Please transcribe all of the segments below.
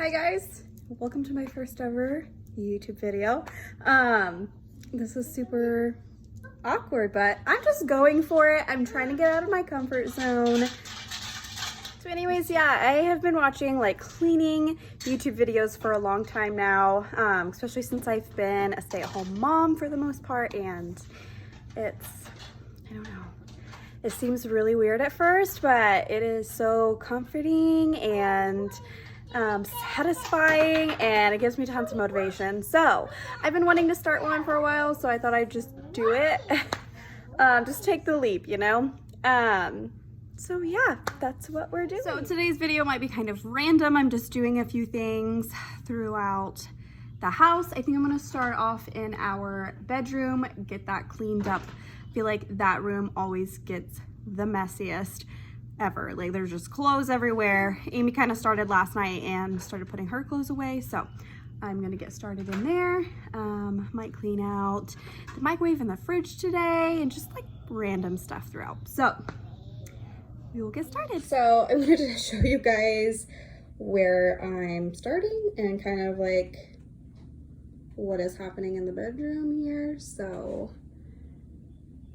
Hi guys, welcome to my first ever YouTube video. This is super awkward, but I'm just going for it. I'm trying to get out of my comfort zone. So anyways, yeah, I have been watching like cleaning YouTube videos for a long time now, especially since I've been a stay-at-home mom for the most part, and I don't know. It seems really weird at first, but it is so comforting and satisfying, and it gives me tons of motivation. So I've been wanting to start one for a while, so I thought I'd just do it. Just take the leap, you know? So yeah, that's what we're doing. So today's video might be kind of random. I'm just doing a few things throughout the house. I think I'm gonna start off in our bedroom, get that cleaned up. I feel like that room always gets the messiest ever. Like there's just clothes everywhere. Amy kind of started last night and started putting her clothes away, so I'm gonna get started in there. Might clean out the microwave and the fridge today, and just like random stuff throughout. So we will get started. So I wanted to show you guys where I'm starting and kind of like what is happening in the bedroom here. So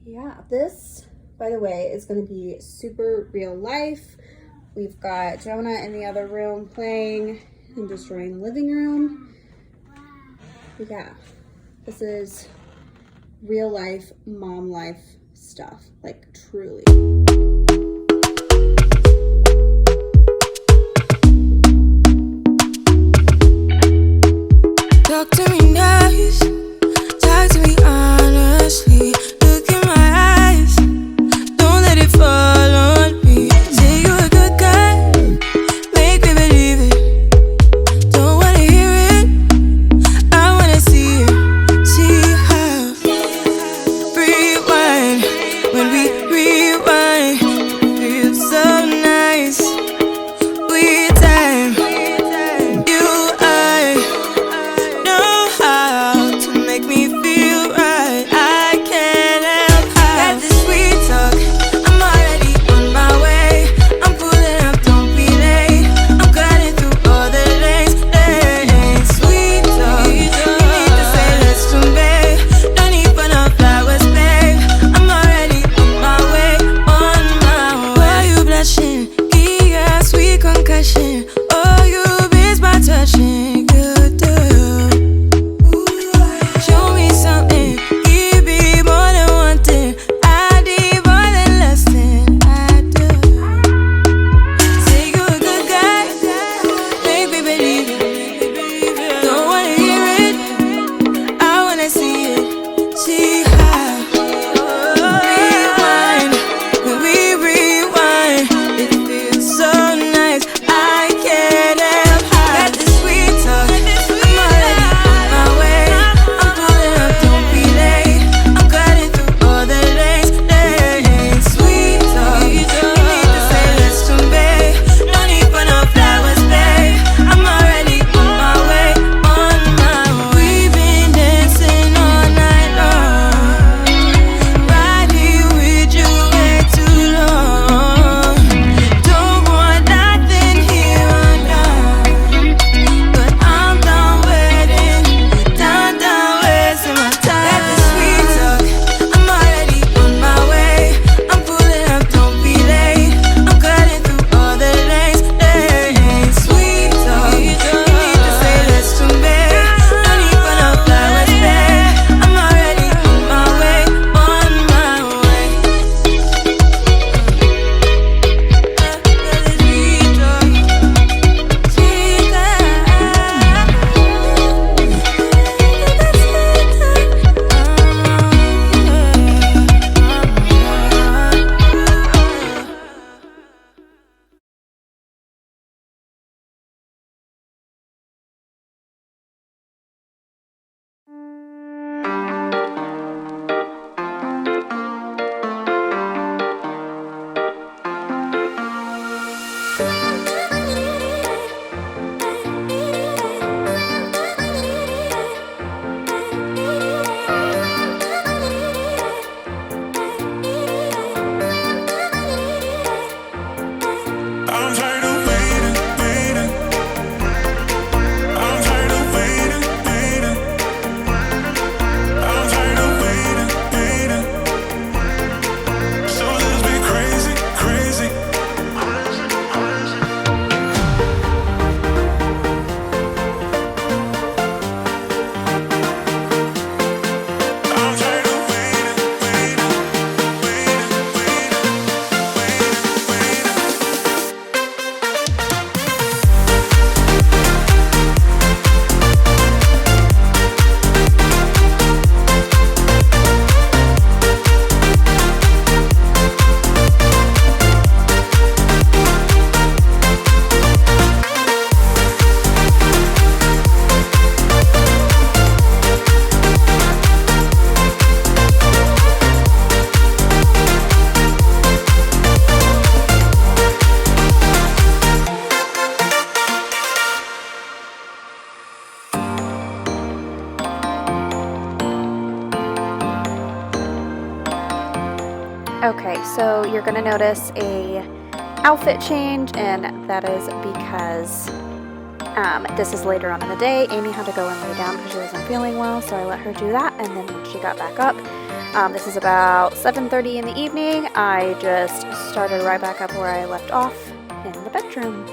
yeah, this, by the way, is going to be super real life. We've got Jonah in the other room playing and destroying the living room. But yeah, this is real life, mom life stuff, like truly. Talk to me nice, talk to me honestly. Look in my eyes, don't let it fall on me. Say you're a good guy, make me believe it. Don't wanna hear it, I wanna see it. See how rewind, when we rewind, Okay, so you're gonna notice a outfit change, and that is because this is later on in the day. Amy had to go and lay down because she wasn't feeling well, so I let her do that, and then when she got back up, this is about 7:30 in the evening, I just started right back up where I left off in the bedroom.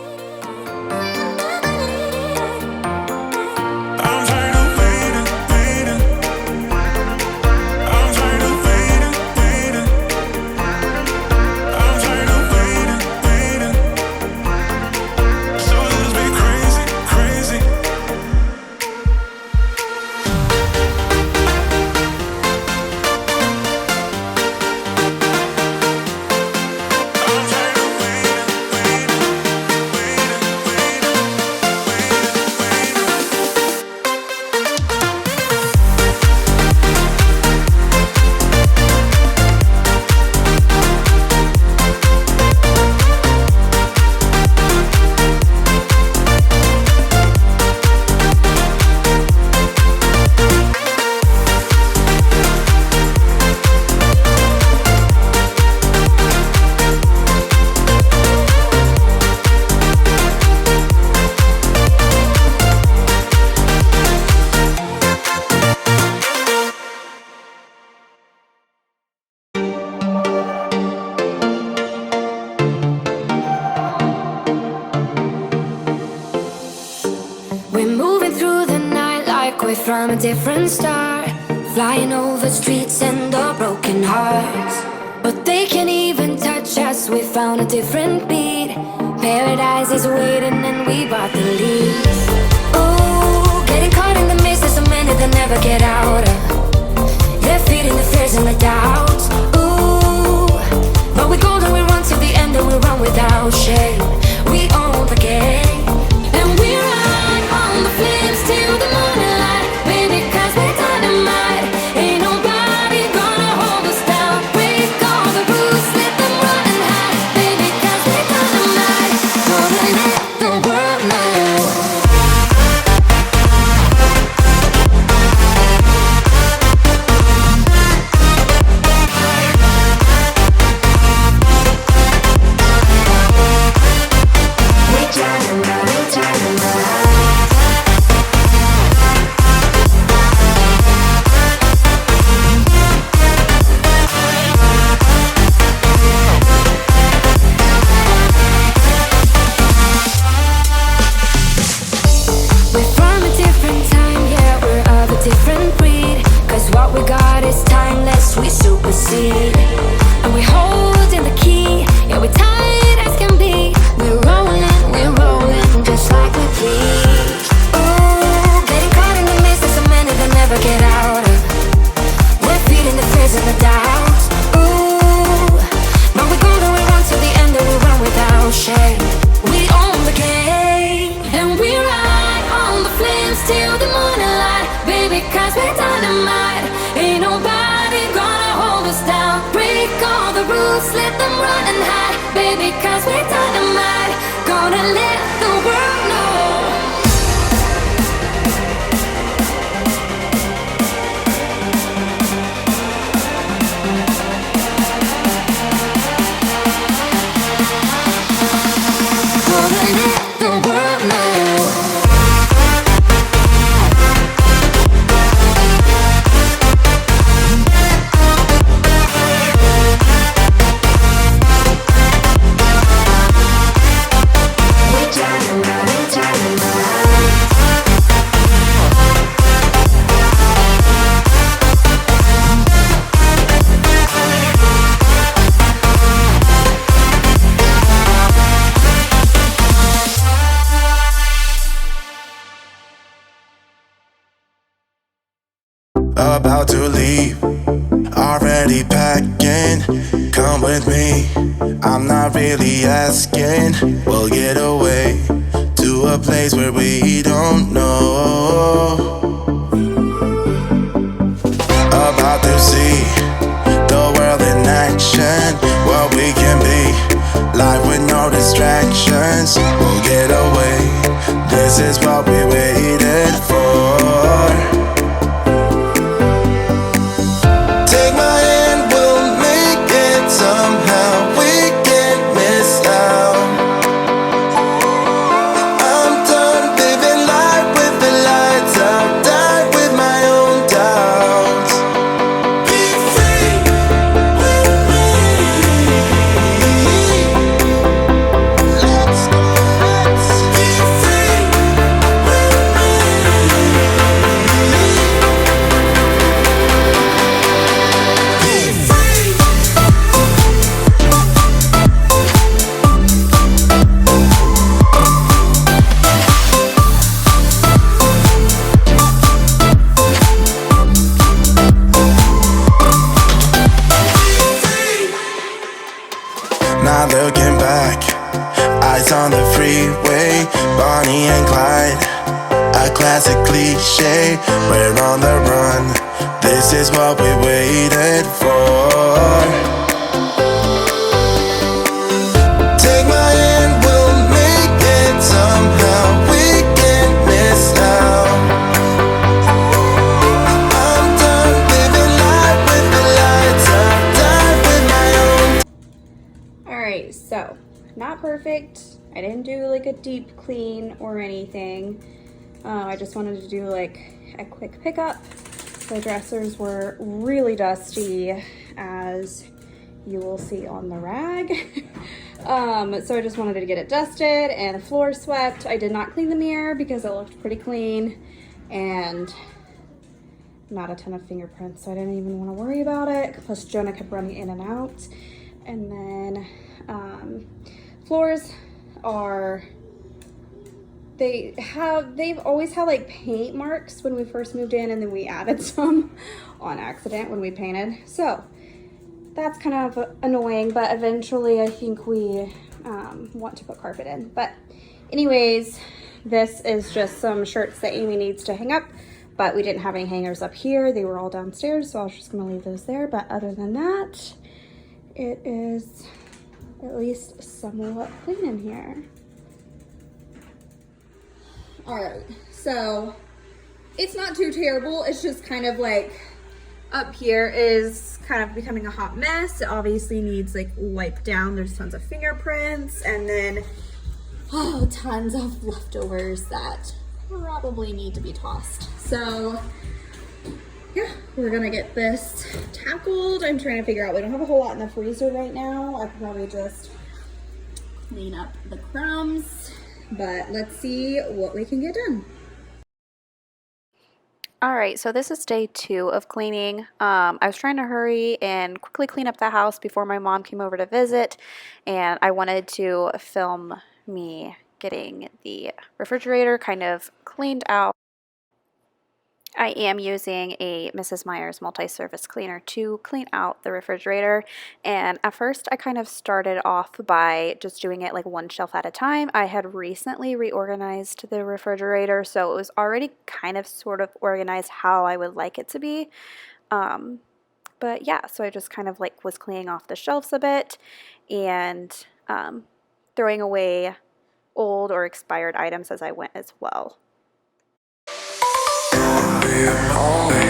From a different star, flying over streets and our broken hearts. But they can't even touch us, we found a different beat. Paradise is waiting and we bought the lead. Ooh, getting caught in the mist, there's so many that never get out of. They're feeding the fears and the doubts. Ooh, but we go and we run to the end and we run without shame. We own the game, and we ride on the flames till the morning light. And we holding the key, yeah, we're tight as can be. We're rolling just like we please. Ooh, getting caught in the mist, there's so many that never get out of. We're feeding the fears and the doubts. Ooh, but we go and we run to the end and we run without shame. We own the game, and we ride on the flames till the morning light. Baby, 'cause we're dynamite. Ain't nobody gonna hold us down. Break all the rules, let them run and hide. Baby, 'cause we're dynamite. Gonna let the world know. Gonna let the world know. About to leave, already packing. Come with me, I'm not really asking. We'll get away to a place where we don't know. About to see the world in action, what we can be, life with no distractions. We'll get away, this is what we waited for. Take my hand, we'll make it so not looking back. Eyes on the freeway, Bonnie and Clyde. A classic cliche, we're on the run. This is what we waited for. Take my hand, we'll make it somehow. We can't miss now. I'm done living life with the lights out. Done with my own. Alright, so not perfect. I didn't do like a deep clean or anything. I just wanted to do like a quick pickup. The dressers were really dusty, as you will see on the rag. So I just wanted to get it dusted and the floor swept. I did not clean the mirror because it looked pretty clean and not a ton of fingerprints, so I didn't even want to worry about it. Plus Jonah kept running in and out. And then floors are, they've always had like paint marks when we first moved in, and then we added some on accident when we painted. So that's kind of annoying, but eventually I think we want to put carpet in. But anyways, this is just some shirts that Amy needs to hang up, but we didn't have any hangers up here. They were all downstairs, so I was just gonna leave those there. But other than that, it is at least somewhat clean in here. All right, so it's not too terrible. It's just kind of like up here is kind of becoming a hot mess. It obviously needs like wiped down. There's tons of fingerprints, and then tons of leftovers that probably need to be tossed. So yeah, we're gonna get this tackled. I'm trying to figure out, we don't have a whole lot in the freezer right now. I could probably just clean up the crumbs, but let's see what we can get done. All right, so this is day 2 of cleaning. I was trying to hurry and quickly clean up the house before my mom came over to visit, and I wanted to film me getting the refrigerator kind of cleaned out. I am using a Mrs. Meyer's multi-surface cleaner to clean out the refrigerator, and at first I kind of started off by just doing it like one shelf at a time. I had recently reorganized the refrigerator, so it was already kind of sort of organized how I would like it to be. But yeah, so I just kind of like was cleaning off the shelves a bit and throwing away old or expired items as I went as well. We're always